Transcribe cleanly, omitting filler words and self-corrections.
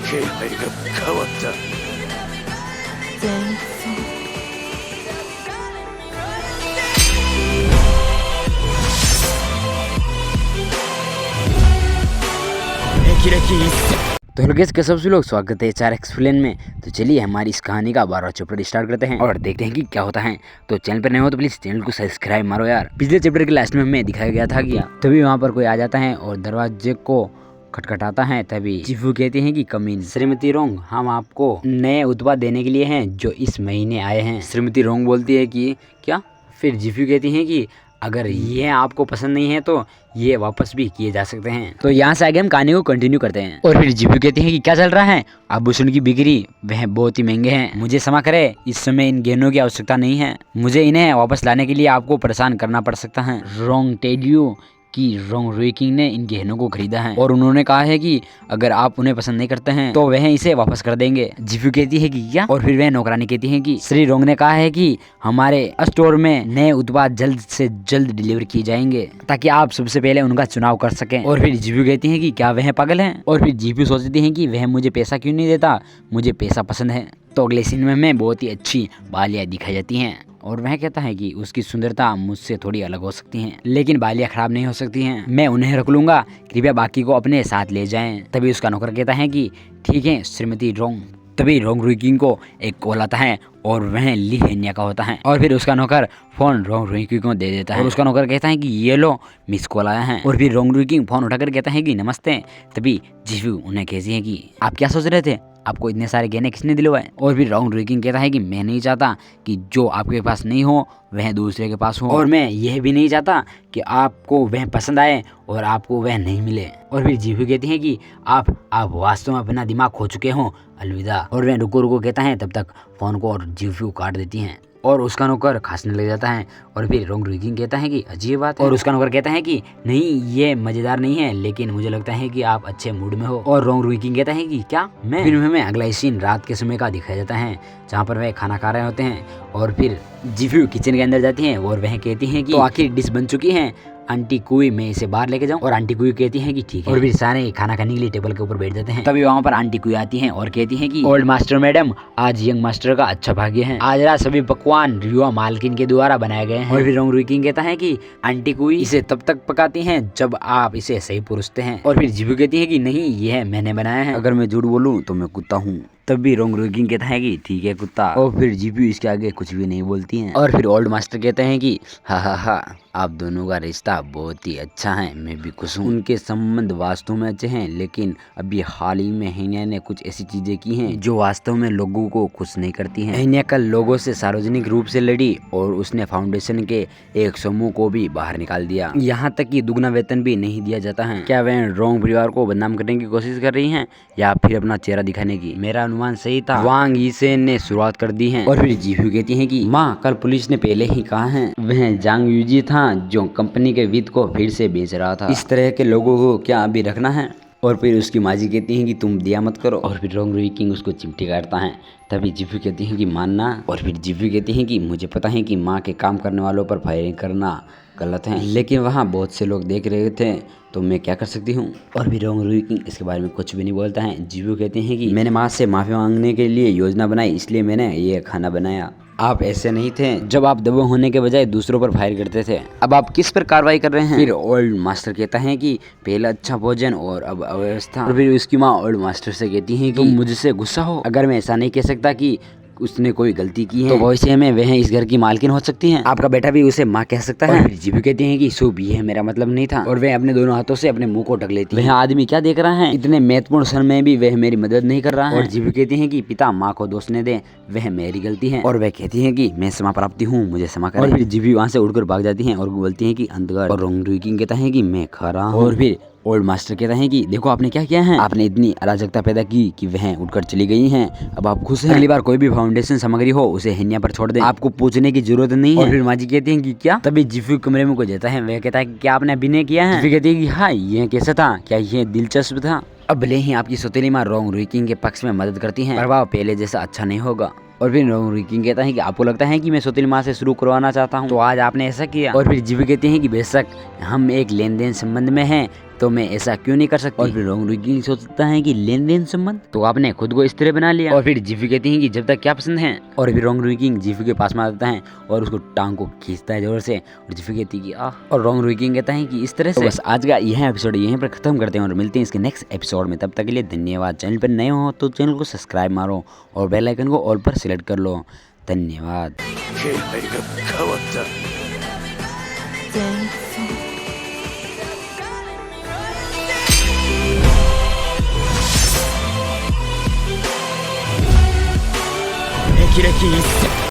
気配が変わった。前奏。तो hello guys, कैसे सभी लोग, स्वागत है चार एक्सप्लेन में। तो चलिए हमारी इस कहानी का 12वां चैप्टर स्टार्ट करते हैं और देखते हैं कि क्या होता है। तो चैनल पर नए हो तो प्लीज चैनल को सब्सक्राइब मारो यार। पिछले चैप्टर के लास्ट में हमें दिखाया गया था कि तभी वहाँ पर कोई आ जाता है और दरवाजे को खटखटाता है। तभी जीफू कहते हैं कि कमीन श्रीमती रोंग, हम आपको नए उत्पाद देने के लिए हैं जो इस महीने आए हैं। श्रीमती रोंग बोलती है कि क्या? फिर जीफू कहती हैं कि अगर ये आपको पसंद नहीं है तो ये वापस भी किए जा सकते हैं। तो यहाँ से आगे हम कहानी को कंटिन्यू करते हैं और फिर जीपू कहती हैं कि क्या चल रहा है? आभूषण की बिक्री वह बहुत ही महंगे हैं, मुझे क्षमा करें, इस समय इन गहनों की आवश्यकता नहीं है। मुझे इन्हें वापस लाने के लिए आपको परेशान करना पड़ सकता है। रोंग टेडियो कि रोंग रुइकिंग ने इन गहनों को खरीदा है और उन्होंने कहा है कि अगर आप उन्हें पसंद नहीं करते हैं तो वह इसे वापस कर देंगे। जीफू कहती है कि क्या? और फिर वह नौकरानी कहती है कि श्री रोंग ने कहा है कि हमारे स्टोर में नए उत्पाद जल्द से जल्द डिलीवर किए जाएंगे ताकि आप सबसे पहले उनका चुनाव कर सकें। और फिर जीफू कहती है कि क्या वह पागल है? और फिर जीफू सोचती है कि वह मुझे पैसा क्यों नहीं देता, मुझे पैसा पसंद है। तो अगले सीन में हमें बहुत ही अच्छी बालियाँ दिखाई जाती हैं और वह कहता है कि उसकी सुंदरता मुझसे थोड़ी अलग हो सकती हैं, लेकिन बालियाँ खराब नहीं हो सकती हैं। मैं उन्हें रख लूंगा, कृपया बाकी को अपने साथ ले जाएं। तभी उसका नौकर कहता है कि ठीक है श्रीमती रोंग। तभी रोंग रुइकिंग को एक कॉल आता है और वह ली हेन्या का होता है और फिर उसका नौकर फोन रोंग रुइकिंग को दे देता है और उसका नौकर कहता है कि ये लो, मिस कॉल आया है। और फिर रोंग रुइकिंग फोन उठाकर कहता है कि नमस्ते। तभी जीफू उन्हें कहती है कि आप क्या सोच रहे थे, आपको इतने सारे गहने किसने दिलवाए? और फिर रोंग रुइकिंग कहता है कि मैं नहीं चाहता कि जो आपके पास नहीं हो वह दूसरे के पास हो, और मैं यह भी नहीं चाहता कि आपको वह पसंद आए और आपको वह नहीं मिले। और फिर जीफू कहती है कि आप वास्तव में अपना दिमाग खो चुके हो, अलविदा। और वह रुको रुको कहता है, तब तक फोन को और जीफू काट देती हैं और उसका नौकर खांसने लग जाता है। और फिर रोंग रुइकिंग कहता है कि अजीब बात है। और उसका नौकर कहता है कि नहीं, ये मजेदार नहीं है, लेकिन मुझे लगता है कि आप अच्छे मूड में हो। और रोंग रुइकिंग कहता है कि क्या मैं? फिर हमें अगला सीन रात के समय का दिखाया जाता है जहाँ पर वह खाना खा रहे होते हैं और फिर जीफू किचन के अंदर जाती हैं और वह कहती हैं कि तो आखिर डिश बन चुकी है आंटी कुई, मैं इसे बाहर लेके जाऊं? और आंटी कुई कहती है कि ठीक है। और फिर सारे खाना खाने के लिए टेबल के ऊपर बैठ जाते हैं। तभी वहाँ पर आंटी कुई आती हैं और कहती हैं कि ओल्ड मास्टर मैडम, आज यंग मास्टर का अच्छा भाग्य है, आज रात सभी पकवान युवा मालकिन के द्वारा बनाए गए हैं। और फिर रोंग रुइकिंग कहता है कि आंटी कुई इसे तब तक पकाती हैं जब आप इसे सही परोसते हैं। और फिर जीफू कहती है कि नहीं, यह मैंने बनाया है, अगर मैं झूठ बोलूं तो मैं कुत्ता हूँ। तब भी रोंग रुइकिंग कहता है कि ठीक है कुत्ता। और फिर जीपू इसके आगे कुछ भी नहीं बोलती हैं। और फिर ओल्ड मास्टर कहते हैं कि हा हा हा, आप दोनों का रिश्ता बहुत ही अच्छा है, मैं भी खुश हूँ। उनके संबंध वास्तव में अच्छे हैं, लेकिन अभी हाल ही में हेन्या ने कुछ ऐसी चीजें की हैं जो वास्तव में लोगों को खुश नहीं करती हैं। हेन्या कल लोगों से सार्वजनिक रूप से लड़ी और उसने फाउंडेशन के एक समूह को भी बाहर निकाल दिया, यहाँ तक कि दुगना वेतन भी नहीं दिया जाता है। क्या वह रोंग परिवार को बदनाम करने की कोशिश कर रही है या फिर अपना चेहरा दिखाने की? मेरा अनुमान सही था, वांग यीसेन ने शुरुआत कर दी है। और फिर जीफू कहती है कि माँ, कल पुलिस ने पहले ही कहा है वह जांग यूजी था जो कंपनी के वित्त को फिर से बेच रहा था, इस तरह के लोगों को क्या अभी रखना है? और फिर उसकी माँ जी कहती हैं कि तुम दिया मत करो। और फिर रोंग रुइकिंग उसको चिमटी काटता है। तभी जीफू कहती हैं कि मानना। और फिर जीफू कहती हैं कि मुझे पता है कि माँ के काम करने वालों पर फायरिंग करना गलत है, लेकिन वहाँ बहुत से लोग देख रहे थे तो मैं क्या कर सकती हूँ? और भी रोंग रुइकिंग इसके बारे में कुछ भी नहीं बोलता है। जीफू कहते हैं कि मैंने माँ से माफ़ी मांगने के लिए योजना बनाई, इसलिए मैंने ये खाना बनाया। आप ऐसे नहीं थे जब आप दबे होने के बजाय दूसरों पर फायर करते थे, अब आप किस पर कार्रवाई कर रहे हैं? फिर ओल्ड मास्टर कहता है कि पहले अच्छा भोजन और अब अव्यवस्था। और फिर उसकी माँ ओल्ड मास्टर से कहती है कि तुम मुझसे गुस्सा हो, अगर मैं ऐसा नहीं कह सकता कि उसने कोई गलती की है तो वैसे में वह इस घर की मालकिन हो सकती है, आपका बेटा भी उसे माँ कह सकता है। जीपू कहते हैं कि शुभ, ये मेरा मतलब नहीं था। और वह अपने दोनों हाथों से अपने मुंह को ढक लेती है। वह आदमी क्या देख रहा है, इतने महत्वपूर्ण क्षण में भी वह मेरी मदद नहीं कर रहा है। और जीपू कहते हैं कि पिता, माँ को दोष न दे, वह मेरी गलती है। और वह कहती है कि मैं क्षमा प्राप्ति हूँ, मुझे क्षमा करें। और फिर जीपू वहाँ से उड़कर भाग जाती है और बोलती है कि अंधकार। और रोंग रुइकिंग कहता है कि मैं खा रहा हूँ। और फिर ओल्ड मास्टर कहता है कि देखो आपने क्या किया है, आपने इतनी अराजकता पैदा की कि वह उठकर चली गई हैं, अब आप खुश हैं? अगली बार कोई भी फाउंडेशन सामग्री हो उसे हेन्या पर छोड़ दें, आपको पूछने की जरूरत नहीं है। और फिर माँ जी कहती हैं कि क्या? तभी जीफू कमरे में कोई जाता है, वह कहता है कि क्या आपने अभिनय किया है? जीफू कहती है कि हाँ, यह कैसा था, क्या यह दिलचस्प था? अब भले ही आपकी सौतेली माँ रोंग रुइकिंग के पक्ष में मदद करती हैं, प्रभाव पहले जैसा अच्छा नहीं होगा। और फिर रोंग रुइकिंग कहता है कि आपको लगता है कि मैं सौतेली माँ से शुरू करवाना चाहता हूँ, तो आज आपने ऐसा किया। और फिर जीफू कहते हैं कि बेशक हम एक लेन देन संबंध में हैं, तो मैं ऐसा क्यों नहीं कर सकती। और फिर रोंग रुकिंग सोचता है कि लेन देन संबंध, तो आपने खुद को इस तरह बना लिया। और फिर जीफू कहती है कि जब तक क्या पसंद है। और फिर रोंग रुकिंग जीफू के पास में आता है और उसको टांग को खींचता है जोर से, और जीफू कहती है कि आह, और रोंग रुकिंग कहता है कि इस तरह से। तो बस आज का यह एपिसोड यहीं पर खत्म करते हैं और मिलते हैं इसके नेक्स्ट एपिसोड में। तब तक के लिए धन्यवाद। चैनल पर नए हो तो चैनल को सब्सक्राइब मारो और बेल आइकन को ऑल पर सिलेक्ट कर लो। धन्यवाद। 気配が変わった Thankful. 霹靂一閃。